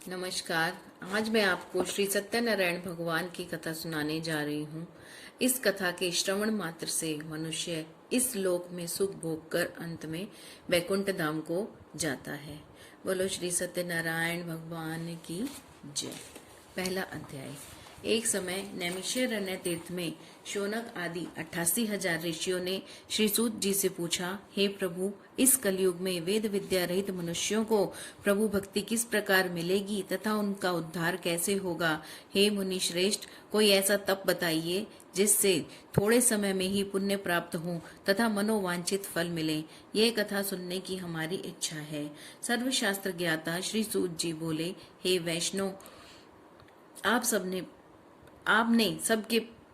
नमस्कार। आज मैं आपको श्री सत्यनारायण भगवान की कथा सुनाने जा रही हूँ। इस कथा के श्रवण मात्र से मनुष्य इस लोक में सुख भोग कर अंत में वैकुंठ धाम को जाता है। बोलो श्री सत्यनारायण भगवान की जय। पहला अध्याय। एक समय नैमिषारण्य तीर्थ में शौनक आदि 88,000 ऋषियों ने श्री सूत जी से पूछा, हे प्रभु, इस कलयुग में वेद विद्या रहित मनुष्यों को प्रभु भक्ति किस प्रकार मिलेगी तथा उनका उद्धार कैसे होगा। हे मुनि श्रेष्ठ, कोई ऐसा तप बताइए जिससे थोड़े समय में ही पुण्य प्राप्त हो तथा मनोवांछित फल मिले। ये कथा सुनने की हमारी इच्छा है। सर्वशास्त्र ज्ञाता श्री सूत जी बोले, हे वैष्णव, आपने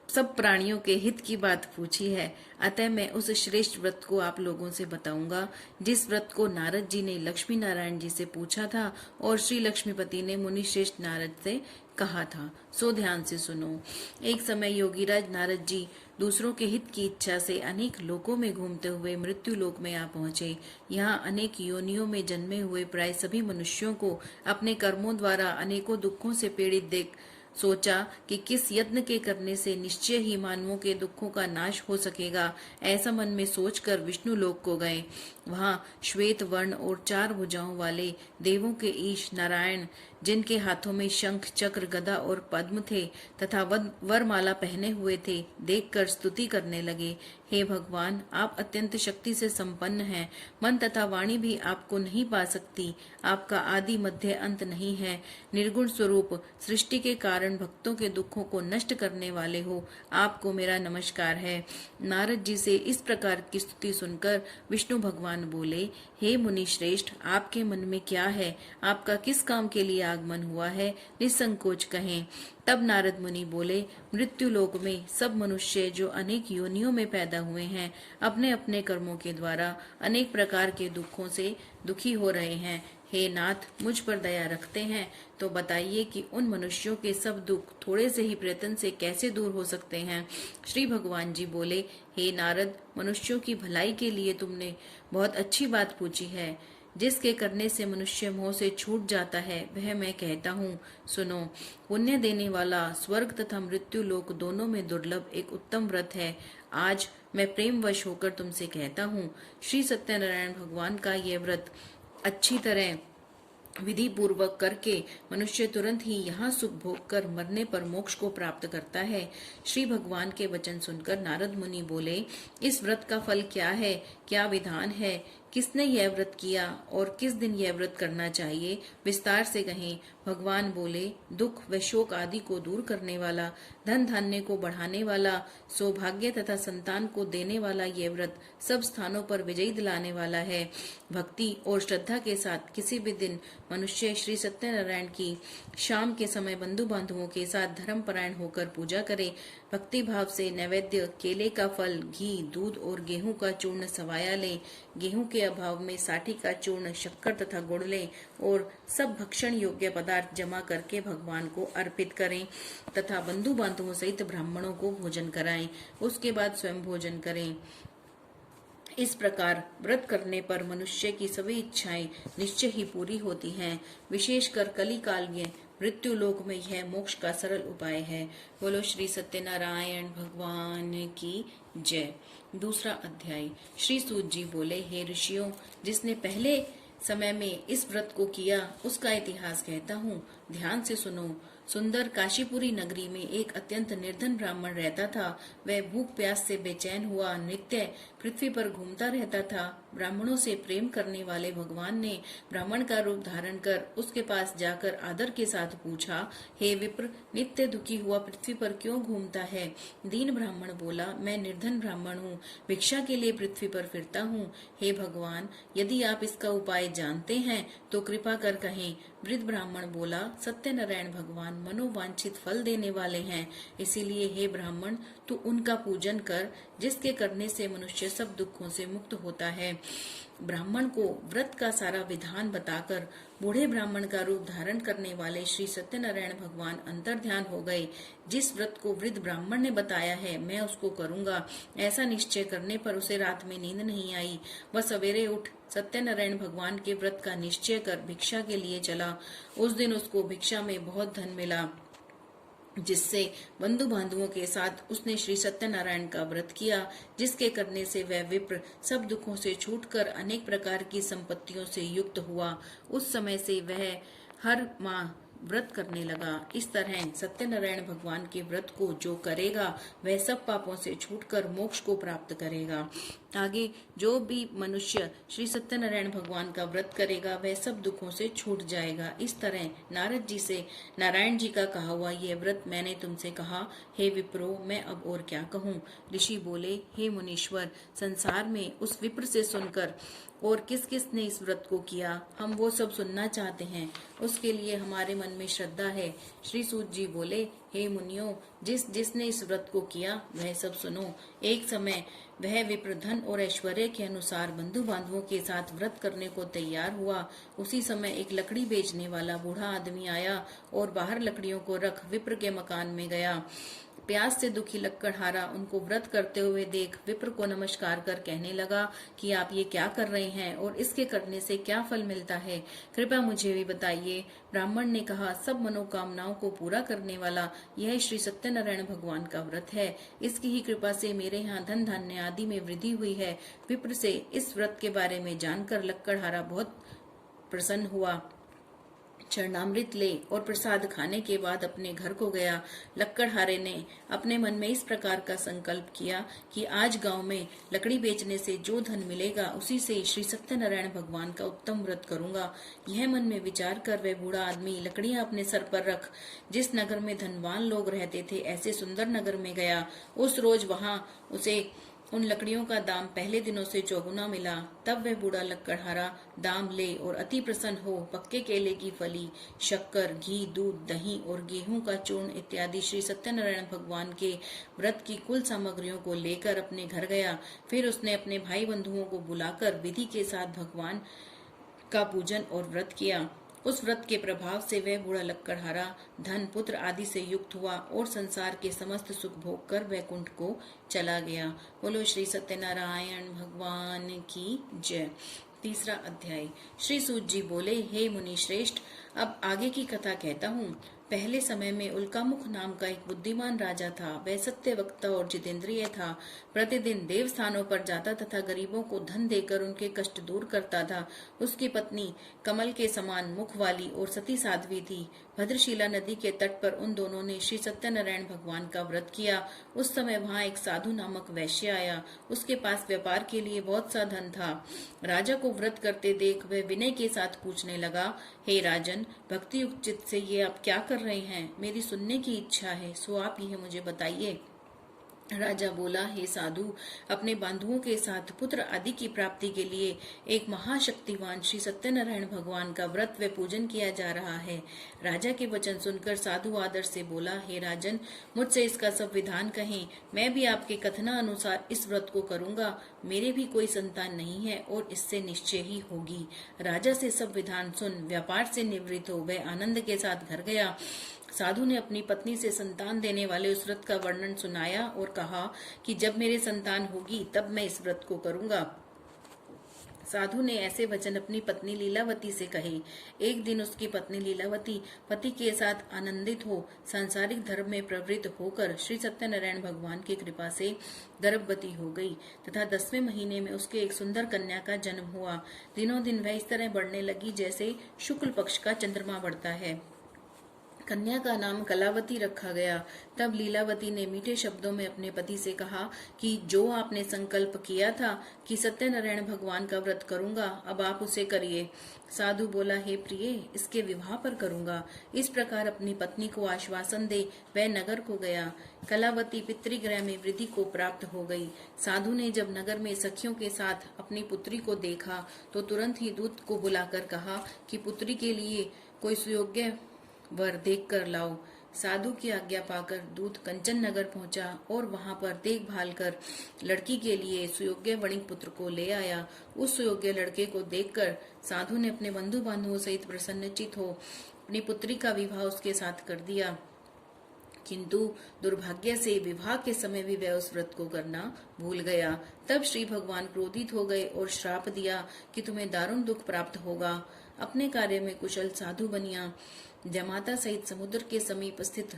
सब प्राणियों के हित की बात पूछी है, अतः मैं उस श्रेष्ठ व्रत को आप लोगों से बताऊंगा जिस व्रत को नारद जी ने लक्ष्मी नारायण जी से पूछा था और श्री लक्ष्मीपति ने मुनि श्रेष्ठ नारद से कहा था। सो ध्यान से सुनो। एक समय योगीराज नारद जी दूसरों के हित की इच्छा से अनेक लोकों में घूमते हुए मृत्यु लोक में आ पहुंचे। यहाँ अनेक योनियों में जन्मे हुए प्राय सभी मनुष्यों को अपने कर्मों द्वारा अनेकों दुखों से पीड़ित देख सोचा कि किस यत्न के करने से निश्चय ही मानवों के दुखों का नाश हो सकेगा। ऐसा मन में सोचकर विष्णु लोक को गए। वहां श्वेत वर्ण और 4 भुजाओं वाले देवों के ईश नारायण, जिनके हाथों में शंख चक्र गदा और पद्म थे तथा वरमाला पहने हुए थे, देखकर स्तुति करने लगे। हे भगवान, आप अत्यंत शक्ति से संपन्न हैं। मन तथा वाणी भी आपको नहीं पा सकती। आपका आदि मध्य अंत नहीं है। निर्गुण स्वरूप सृष्टि के कारण भक्तों के दुखों को नष्ट करने वाले हो, आपको मेरा नमस्कार है। नारद जी से इस प्रकार की स्तुति सुनकर विष्णु भगवान बोले, हे मुनि श्रेष्ठ, आपके मन में क्या है? आपका किस काम के लिए आगमन हुआ है? निसंकोच कहें। तब नारद मुनि बोले, मृत्यु लोक में सब मनुष्य जो अनेक योनियों में पैदा हुए हैं, अपने अपने कर्मों के द्वारा अनेक प्रकार के दुखों से दुखी हो रहे हैं। हे नाथ, मुझ पर दया रखते हैं तो बताइए कि उन मनुष्यों के सब दुख थोड़े से ही प्रयत्न से कैसे दूर हो सकते हैं। श्री भगवान जी बोले, हे नारद, मनुष्यों की भलाई के लिए तुमने बहुत अच्छी बात पूछी है। जिसके करने से मनुष्य मोह से छूट जाता है वह मैं कहता हूँ, सुनो। पुण्य देने वाला स्वर्ग तथा मृत्यु लोक दोनों में दुर्लभ एक उत्तम व्रत है। आज मैं प्रेमवश होकर तुमसे कहता हूँ, श्री सत्यनारायण भगवान का यह व्रत अच्छी तरह विधि पूर्वक करके मनुष्य तुरंत ही यहाँ सुख भोग कर मरने पर मोक्ष को प्राप्त करता है। श्री भगवान के वचन सुनकर नारद मुनि बोले, इस व्रत का फल क्या है? क्या विधान है? किसने यह व्रत किया और किस दिन यह व्रत करना चाहिए? विस्तार से कहें। भगवान बोले, दुख व शोक आदि को दूर करने वाला, धन धान्य को बढ़ाने वाला, सौभाग्य तथा संतान को देने वाला यह व्रत सब स्थानों पर विजयी दिलाने वाला है। भक्ति और श्रद्धा के साथ किसी भी दिन मनुष्य श्री सत्यनारायण की शाम के समय बंधु बांधवों के साथ धर्म परायण होकर पूजा करे। भक्ति भाव से नैवेद्य, केले का फल, घी, दूध और गेहूं का चूर्ण सवाया ले। गेहूं के अभाव में साठी का चूर्ण, शक्कर तथा गुड़ ले और सब भक्षण योग्य पदार्थ जमा करके भगवान को अर्पित करें तथा बंधु बांधवों सहित ब्राह्मणों को भोजन कराएं। उसके बाद स्वयं भोजन करें। इस प्रकार व्रत करने पर मनुष्य की सभी इच्छाएं निश्चय ही पूरी होती हैं। विशेषकर कली काल में मृत्यु लोक में यह मोक्ष का सरल उपाय है। बोलो श्री सत्यनारायण भगवान की जय। दूसरा अध्याय। श्री सूत जी बोले, हे ऋषियों, जिसने पहले समय में इस व्रत को किया उसका इतिहास कहता हूँ, ध्यान से सुनो। सुंदर काशीपुरी नगरी में एक अत्यंत निर्धन ब्राह्मण रहता था। वह भूख प्यास से बेचैन हुआ नित्य पृथ्वी पर घूमता रहता था। ब्राह्मणों से प्रेम करने वाले भगवान ने ब्राह्मण का रूप धारण कर उसके पास जाकर आदर के साथ पूछा, हे विप्र, नित्य दुखी हुआ पृथ्वी पर क्यों घूमता है? दीन ब्राह्मण बोला, मैं निर्धन ब्राह्मण हूँ, भिक्षा के लिए पृथ्वी पर फिरता हूँ। हे भगवान, यदि आप इसका उपाय जानते हैं तो कृपा कर कहें। वृद्ध ब्राह्मण बोला, सत्यनारायण भगवान मनोवांछित फल देने वाले हैं, इसीलिए हे ब्राह्मण, तू उनका पूजन कर, जिसके करने से मनुष्य सब दुखों से मुक्त होता है। ब्राह्मण को व्रत का सारा विधान बताकर बूढ़े ब्राह्मण का रूप धारण करने वाले श्री सत्यनारायण भगवान अंतर्ध्यान हो गए। जिस व्रत को वृद्ध ब्राह्मण ने बताया है मैं उसको करूंगा, ऐसा निश्चय करने पर उसे रात में नींद नहीं आई। वह सवेरे उठ सत्यनारायण भगवान के व्रत का निश्चय कर भिक्षा के लिए चला। उस दिन उसको भिक्षा में बहुत धन मिला, जिससे बंधु बांधवों के साथ उसने श्री सत्यनारायण का व्रत किया, जिसके करने से वह विप्र सब दुखों से छूटकर अनेक प्रकार की संपत्तियों से युक्त हुआ। उस समय से वह हर माह व्रत करने लगा। इस तरह सत्यनारायण भगवान के व्रत को जो करेगा वह सब पापों से छूटकर मोक्ष को प्राप्त करेगा। आगे जो भी मनुष्य श्री सत्यनारायण भगवान का व्रत करेगा वह सब दुखों से छूट जाएगा। इस तरह नारद जी से नारायण जी का कहा हुआ यह व्रत मैंने तुमसे कहा, हे विप्रो, मैं अब और क्या कहूँ। ऋषि बोले, हे मुनीश्वर, संसार में उस विप्र से सुनकर और किस किस ने इस व्रत को किया, हम वो सब सुनना चाहते हैं। उसके लिए हमारे मन में श्रद्धा है। श्री सूत जी बोले, हे मुनियों, जिसने इस व्रत को किया वह सब सुनो। एक समय वह विप्र धन और ऐश्वर्य के अनुसार बंधु बांधवों के साथ व्रत करने को तैयार हुआ। उसी समय एक लकड़ी बेचने वाला बूढ़ा आदमी आया और बाहर लकड़ियों को रख विप्र के मकान में गया। प्यास से दुखी लक्कड़हारा उनको व्रत करते हुए देख विप्र को नमस्कार कर कहने लगा कि आप ये क्या कर रहे हैं और इसके करने से क्या फल मिलता है, कृपया मुझे भी बताइए। ब्राह्मण ने कहा, सब मनोकामनाओं को पूरा करने वाला यह श्री सत्यनारायण भगवान का व्रत है। इसकी ही कृपा से मेरे यहाँ धन धान्य आदि में वृद्धि हुई है। विप्र से इस व्रत के बारे में जानकर लक्कड़हारा बहुत प्रसन्न हुआ। चरणामृत ले और प्रसाद खाने के बाद अपने घर को गया। लक्कड़हारे ने अपने मन में इस प्रकार का संकल्प किया कि आज गांव में लकड़ी बेचने से जो धन मिलेगा उसी से श्री सत्यनारायण भगवान का उत्तम व्रत करूंगा। यह मन में विचार कर वह बूढ़ा आदमी लकड़ियां अपने सर पर रख जिस नगर में धनवान लोग रहते थे ऐसे सुंदर नगर में गया। उस रोज वहां उसे उन लकड़ियों का दाम पहले दिनों से चौगुना मिला। तब वह बूढ़ा लक्कड़हारा दाम ले और अति प्रसन्न हो पक्के केले की फली, शक्कर, घी, दूध, दही और गेहूं का चूर्ण इत्यादि श्री सत्यनारायण भगवान के व्रत की कुल सामग्रियों को लेकर अपने घर गया। फिर उसने अपने भाई बंधुओं को बुलाकर विधि के साथ भगवान का पूजन और व्रत किया। उस व्रत के प्रभाव से वह बूढ़ा लक्कड़हारा धन, पुत्र आदि से युक्त हुआ और संसार के समस्त सुख भोग कर वैकुंठ को चला गया। बोलो श्री सत्यनारायण भगवान की जय। तीसरा अध्याय। श्री सूत जी बोले, हे मुनि श्रेष्ठ, अब आगे की कथा कहता हूँ। पहले समय में उल्कामुख नाम का एक बुद्धिमान राजा था। वह सत्य वक्ता और जितेंद्रिय था। प्रतिदिन देव स्थानों पर जाता तथा गरीबों को धन देकर उनके कष्ट दूर करता था। उसकी पत्नी कमल के समान मुख वाली और सती साध्वी थी। भद्रशिला नदी के तट पर उन दोनों ने श्री सत्यनारायण भगवान का व्रत किया। उस समय वहाँ एक साधु नामक वैश्य आया। उसके पास व्यापार के लिए बहुत सा धन था। राजा को व्रत करते देख वह विनय के साथ पूछने लगा, हे राजन, भक्ति युक्त चित्त से ये आप क्या कर रहे हैं? मेरी सुनने की इच्छा है, सो आप यह मुझे बताइए। राजा बोला, हे साधु, अपने बंधुओं के साथ पुत्र आदि की प्राप्ति के लिए एक महाशक्तिवान श्री सत्यनारायण भगवान का व्रत व पूजन किया जा रहा है। राजा के वचन सुनकर साधु आदर से बोला, हे राजन, मुझसे इसका सब विधान कहें, मैं भी आपके कथना अनुसार इस व्रत को करूंगा। मेरे भी कोई संतान नहीं है और इससे निश्चय ही होगी। राजा से सब विधान सुन व्यापार से निवृत्त हो वह आनंद के साथ घर गया। साधु ने अपनी पत्नी से संतान देने वाले उस व्रत का वर्णन सुनाया और कहा कि जब मेरे संतान होगी तब मैं इस व्रत को करूंगा। साधु ने ऐसे वचन अपनी पत्नी लीलावती से कहे। एक दिन उसकी पत्नी लीलावती पति के साथ आनंदित हो सांसारिक धर्म में प्रवृत्त होकर श्री सत्यनारायण भगवान की कृपा से गर्भवती हो गई तथा 10वें महीने में उसके एक सुंदर कन्या का जन्म हुआ। दिनों दिन वह इस तरह बढ़ने लगी जैसे शुक्ल पक्ष का चंद्रमा बढ़ता है। कन्या का नाम कलावती रखा गया। तब लीलावती ने मीठे शब्दों में अपने पति से कहा कि जो आपने संकल्प किया था कि सत्यनारायण भगवान का व्रत करूंगा, अब आप उसे करिए। साधु बोला, हे प्रिय, इसके विवाह पर करूंगा। इस प्रकार अपनी पत्नी को आश्वासन दे वह नगर को गया। कलावती पितृगृह में वृद्धि को प्राप्त हो गई। साधु ने जब नगर में सखियों के साथ अपनी पुत्री को देखा तो तुरंत ही दूत को बुलाकर कहा कि पुत्री के लिए कोई सुयोग्य वर देख कर लाओ। साधु की आज्ञा पाकर दूत कंचन नगर पहुंचा और वहां पर देखभाल कर लड़की के लिए सुयोग्य वणिक पुत्र को ले आया। उस सुयोग्य लड़के को देखकर साधु ने अपने बंधु बांधवों सहित प्रसन्नचित हो अपनी पुत्री का विवाह उसके साथ कर दिया। किंतु दुर्भाग्य से विवाह के समय भी वह उस व्रत को करना भूल गया। तब श्री भगवान क्रोधित हो गए और श्राप दिया कि तुम्हें दारुण दुख प्राप्त होगा। अपने कार्य में कुशल साधु बनिया जमाता सहित समुद्र के समीप स्थित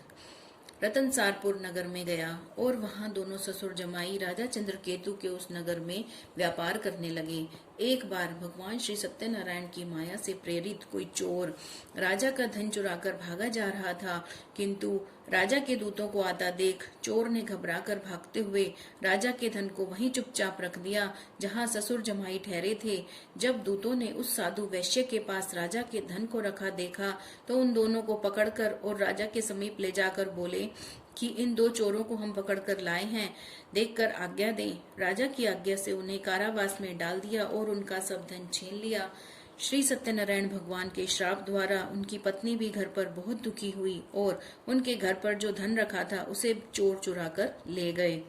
रतनसारपुर नगर में गया और वहां दोनों ससुर जमाई राजा चंद्रकेतु के उस नगर में व्यापार करने लगे। एक बार भगवान श्री सत्यनारायण की माया से प्रेरित कोई चोर राजा का धन चुराकर भागा जा रहा था, किंतु राजा के दूतों को आता देख चोर ने घबराकर भागते हुए राजा के धन को वहीं चुपचाप रख दिया जहां ससुर जमाई ठहरे थे। जब दूतों ने उस साधु वैश्य के पास राजा के धन को रखा देखा तो उन दोनों को पकड़कर और राजा के समीप ले जाकर बोले कि इन दो चोरों को हम पकड़कर लाए हैं, देखकर आज्ञा दें। राजा की आज्ञा से उन्हें कारावास में डाल दिया और उनका सब धन छीन लिया। श्री सत्यनारायण भगवान के श्राप द्वारा उनकी पत्नी भी घर पर बहुत दुखी हुई और उनके घर पर जो धन रखा था उसे चोर चुरा कर ले गए।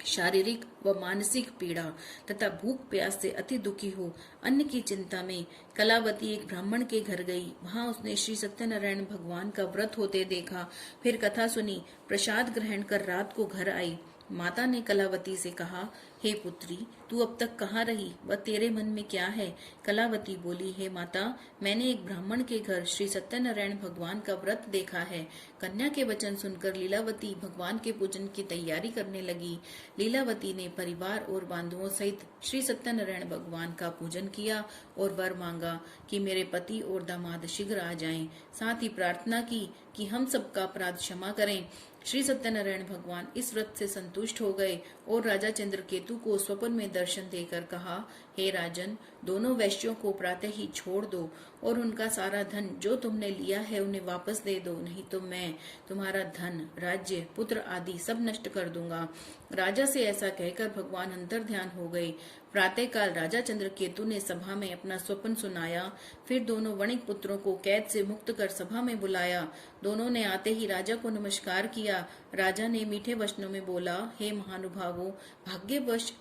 शारीरिक व मानसिक पीड़ा तथा भूख प्यास से अति दुखी हो अन्न की चिंता में कलावती एक ब्राह्मण के घर गई। वहां उसने श्री सत्यनारायण भगवान का व्रत होते देखा, फिर कथा सुनी, प्रसाद ग्रहण कर रात को घर आई। माता ने कलावती से कहा, हे पुत्री, तू अब तक कहाँ रही व तेरे मन में क्या है? कलावती बोली, हे माता, मैंने एक ब्राह्मण के घर श्री सत्यनारायण भगवान का व्रत देखा है। कन्या के वचन सुनकर लीलावती भगवान के पूजन की तैयारी करने लगी। लीलावती ने परिवार और बांधुओं सहित श्री सत्यनारायण भगवान का पूजन किया और वर मांगा कि मेरे पति और दामाद शीघ्र आ जाएं। साथ ही प्रार्थना की कि हम सबका अपराध क्षमा करें। श्री सत्यनारायण भगवान इस व्रत से संतुष्ट हो गए और राजा चंद्रकेतु को स्वप्न में दर्शन देकर कहा, हे राजन, दोनों वैश्यों को प्रातः ही छोड़ दो और उनका सारा धन जो तुमने लिया है उन्हें वापस दे दो, नहीं तो मैं तुम्हारा धन, राज्य, पुत्र आदि सब नष्ट कर दूंगा। राजा से ऐसा कहकर भगवान अंतर ध्यान हो गए। प्रातःकाल राजा चंद्रकेतु ने सभा में अपना स्वप्न सुनाया। फिर दोनों वणिक पुत्रों को कैद से मुक्त कर सभा में बुलाया। दोनों ने आते ही राजा को नमस्कार किया। राजा ने मीठे वचनों में बोला, हे महानुभावों, भाग्यवश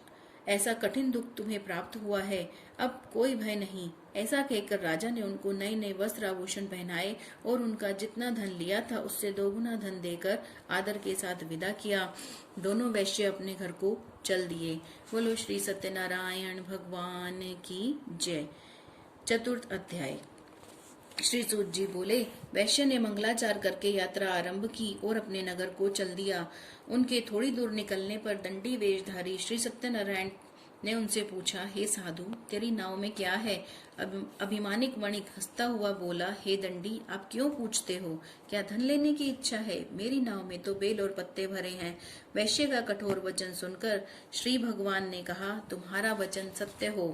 ऐसा कठिन दुख तुम्हें प्राप्त हुआ है, अब कोई भय नहीं। ऐसा कहकर राजा ने उनको नए नए वस्त्र आभूषण पहनाए और उनका जितना धन लिया था उससे दोगुना धन देकर आदर के साथ विदा किया। दोनों वैश्य अपने घर को चल दिए। बोलो श्री सत्यनारायण भगवान की जय। चतुर्थ अध्याय। श्री सूत जी बोले, वैश्य ने मंगलाचार करके यात्रा आरंभ की और अपने नगर को चल दिया। उनके थोड़ी दूर निकलने पर दंडी वेशधारी श्री सत्यनारायण ने उनसे पूछा, हे साधु, तेरी नाव में क्या है? अभिमानिक वणिक हंसता हुआ बोला, हे दंडी, आप क्यों पूछते हो? क्या धन लेने की इच्छा है? मेरी नाव में तो बेल और पत्ते भरे हैं। वैश्य का कठोर वचन सुनकर श्री भगवान ने कहा, तुम्हारा वचन सत्य हो।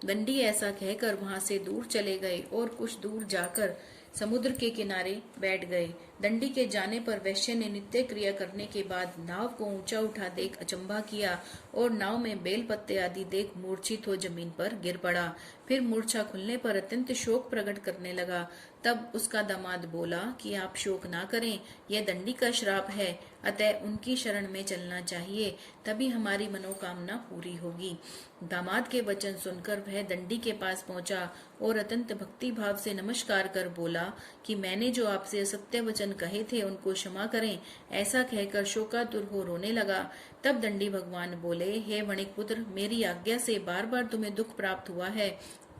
दंडी ऐसा कहकर वहां से दूर चले गए और कुछ दूर जाकर समुद्र के किनारे बैठ गए। दंडी के जाने पर वैश्य ने नित्य क्रिया करने के बाद नाव को ऊंचा उठा देख अचंभा किया और नाव में बेल पत्ते आदि देख मूर्छित हो जमीन पर गिर पड़ा। फिर मूर्छा खुलने पर अत्यंत शोक प्रकट करने लगा। तब उसका दामाद बोला कि आप शोक ना करें, यह दंडी का श्राप है, अतः उनकी शरण में चलना चाहिए, तभी हमारी मनोकामना पूरी होगी। दामाद के वचन सुनकर वह दंडी के पास पहुंचा और अत्यंत भक्ति भाव से नमस्कार कर बोला कि मैंने जो आपसे असत्य वचन कहे थे उनको क्षमा करें। ऐसा कहकर शोकातुर हो रोने लगा। तब दंडी भगवान बोले, हे वणिक पुत्र, मेरी आज्ञा से बार बार तुम्हें दुख प्राप्त हुआ है,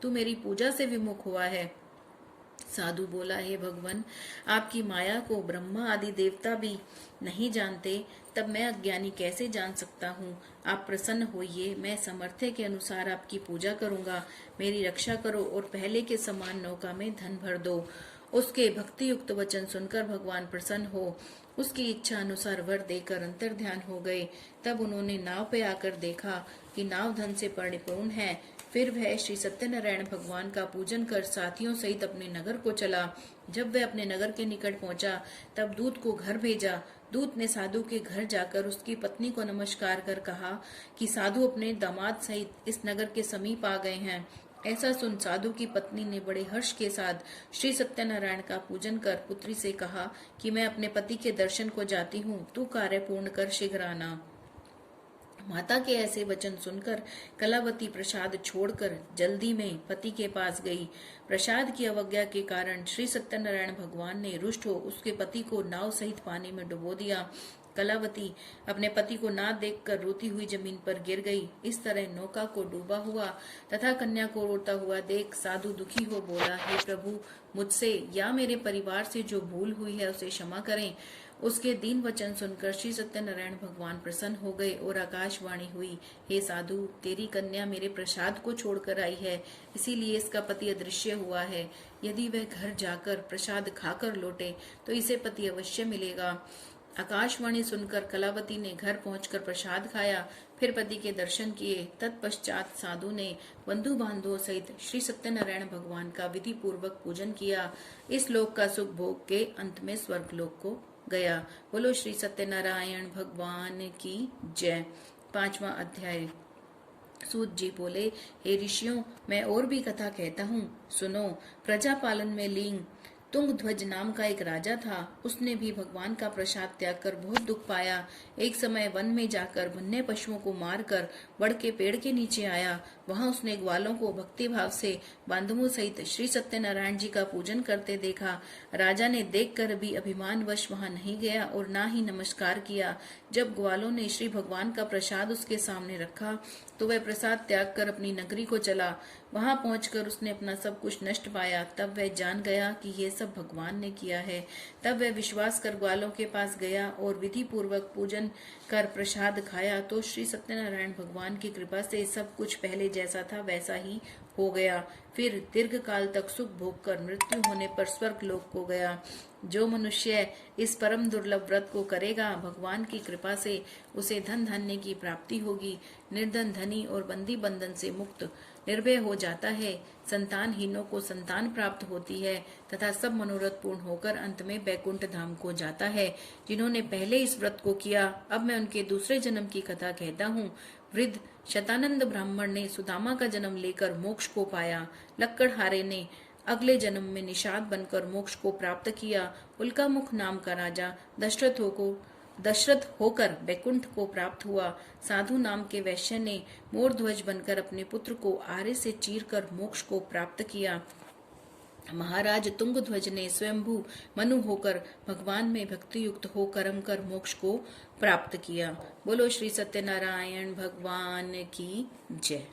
तू मेरी पूजा से विमुख हुआ है। साधु बोला, हे भगवान, आपकी माया को ब्रह्मा आदि देवता भी नहीं जानते, तब मैं अज्ञानी कैसे जान सकता हूँ? आप प्रसन्न होइए, मैं सामर्थ्य के अनुसार आपकी पूजा करूंगा। मेरी रक्षा करो और पहले के समान नौका में धन भर दो। उसके भक्ति युक्त वचन सुनकर भगवान प्रसन्न हो उसकी इच्छा अनुसार वर देकर अंतर ध्यान हो गए। तब उन्होंने नाव पे आकर देखा कि नाव धन से परिपूर्ण है। फिर वह श्री सत्यनारायण भगवान का पूजन कर साथियों सहित अपने नगर को चला। जब वह अपने नगर के निकट पहुंचा तब दूत को घर भेजा। दूत ने साधु के घर जाकर उसकी पत्नी को नमस्कार कर कहा कि साधु अपने दामाद सहित इस नगर के समीप आ गए हैं। ऐसा सुन साधु की पत्नी ने बड़े हर्ष के साथ श्री सत्यनारायण का पूजन कर पुत्री से कहा कि मैं अपने पति के दर्शन को जाती हूँ, तू कार्य पूर्ण कर शीघ्र आना। माता के ऐसे वचन सुनकर कलावती प्रसाद छोड़कर जल्दी में पति के पास गई। प्रसाद की अवज्ञा के कारण श्री सत्यनारायण भगवान ने रुष्ट हो उसके पति को नाव सहित पानी में डुबो दिया। कलावती अपने पति को ना देखकर रोती हुई जमीन पर गिर गई। इस तरह नौका को डूबा हुआ तथा कन्या को रोता हुआ देख साधु दुखी हो बोला, हे प्रभु, मुझसे या मेरे परिवार से जो भूल हुई है उसे क्षमा करें। उसके दीन वचन सुनकर श्री सत्यनारायण भगवान प्रसन्न हो गए और आकाशवाणी हुई, हे साधु, तेरी कन्या मेरे प्रसाद को छोड़कर आई है, इसीलिए इसका पति अदृश्य हुआ है। यदि वह घर जाकर प्रसाद खाकर लौटे तो इसे पति अवश्य मिलेगा। आकाशवाणी सुनकर कलावती ने घर पहुंचकर प्रसाद खाया, फिर पति के दर्शन किए। तत्पश्चात साधु ने बंधु बांधवों सहित श्री सत्यनारायण भगवान का विधि पूर्वक पूजन किया। इस लोक का सुख भोग के अंत में स्वर्ग लोक को गया। बोलो श्री सत्यनारायण भगवान की जय। 5वां अध्याय। सूत जी बोले, हे ऋषियों, मैं और भी कथा कहता हूँ, सुनो। प्रजा पालन में लीन तुंगध्वज नाम का एक राजा था। उसने भी भगवान का प्रसाद त्याग कर बहुत दुख पाया। एक समय वन में जाकर वन्य पशुओं को मारकर बड़ के पेड़ के नीचे आया। वहां उसने ग्वालों को भक्ति भाव से बांधवों सहित श्री सत्यनारायण जी का पूजन करते देखा। राजा ने देखकर भी अभिमानवश वहां नहीं गया और ना ही नमस्कार किया। जब ग्वालों ने श्री भगवान का प्रसाद उसके सामने रखा तो वह प्रसाद त्याग कर अपनी नगरी को चला। वहां पहुंचकर उसने अपना सब कुछ नष्ट पाया। तब वह जान गया कि ये सब भगवान ने किया है। तब वह विश्वास कर ग्वालों के पास गया और विधि पूर्वक पूजन कर प्रसाद खाया तो श्री सत्यनारायण भगवान की कृपा से सब कुछ पहले जैसा था वैसा ही हो गया। फिर दीर्घ काल तक सुख भोग कर मृत्यु होने पर स्वर्ग लोक को गया। जो मनुष्य इस परम दुर्लभ व्रत को करेगा, भगवान की कृपा से उसे धन धान्य की प्राप्ति होगी। निर्धन धनी और बंदी बंधन से मुक्त निर्भय हो जाता है। संतानहीनों को संतान प्राप्त होती है तथा सब मनोरथ पूर्ण होकर अंत में बैकुंठ धाम को जाता है। जिन्होंने पहले इस व्रत को किया, अब मैं उनके दूसरे जन्म की कथा कहता हूँ। वृद्ध शतानंद ब्राह्मण ने सुदामा का जन्म लेकर मोक्ष को पाया। लक्कड़हारे ने अगले जन्म में निषाद बनकर मोक्ष को प्राप्त किया। उल्कामुख नाम का राजा दशरथ होकर बैकुंठ को प्राप्त हुआ। साधु नाम के वैश्य ने मोरध्वज बनकर अपने पुत्र को आरे से चीरकर मोक्ष को प्राप्त किया। महाराज तुंगध्वज ने स्वयंभू मनु होकर भगवान में भक्ति युक्त हो कर्म कर मोक्ष को प्राप्त किया। बोलो श्री सत्यनारायण भगवान की जय।